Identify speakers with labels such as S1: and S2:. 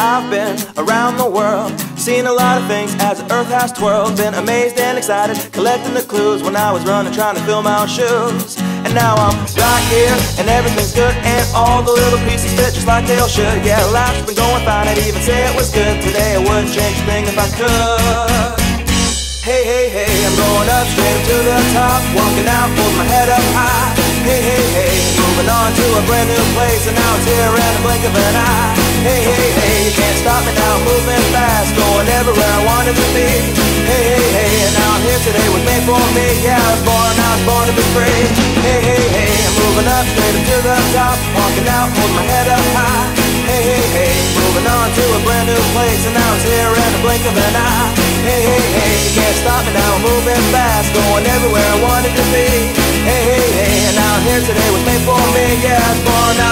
S1: I've been around the world, seen a lot of things as the earth has twirled. Been amazed and excited, collecting the clues when I was running, trying to fill my own shoes. And now I'm right here, and everything's good, and all the little pieces fit just like they all should. Yeah, life's been going fine, I'd even say it was good. Today I wouldn't change a thing if I could. Hey, hey, hey, I'm going up, straight up to the top, walking out, holding my head up high. Hey, hey, hey, moving on to a brand new place, and now it's here in the blink of an eye. Hey, hey, hey, you can't stop me now, moving fast, going everywhere I wanted to be. Hey, hey, hey, and now I'm here today, was made for me. Yeah, I was born to be free. Hey, hey, hey, I'm moving up, straight up to the top, walking out, holding my head up high. Hey, hey, hey, moving on to a brand new place, and now it's here in the blink of an eye. Hey, hey, hey, you can't stop me now, I'm moving fast, going everywhere I wanted to be. Hey, hey, hey, and now I'm here today, was made for me. Yeah, I was born out.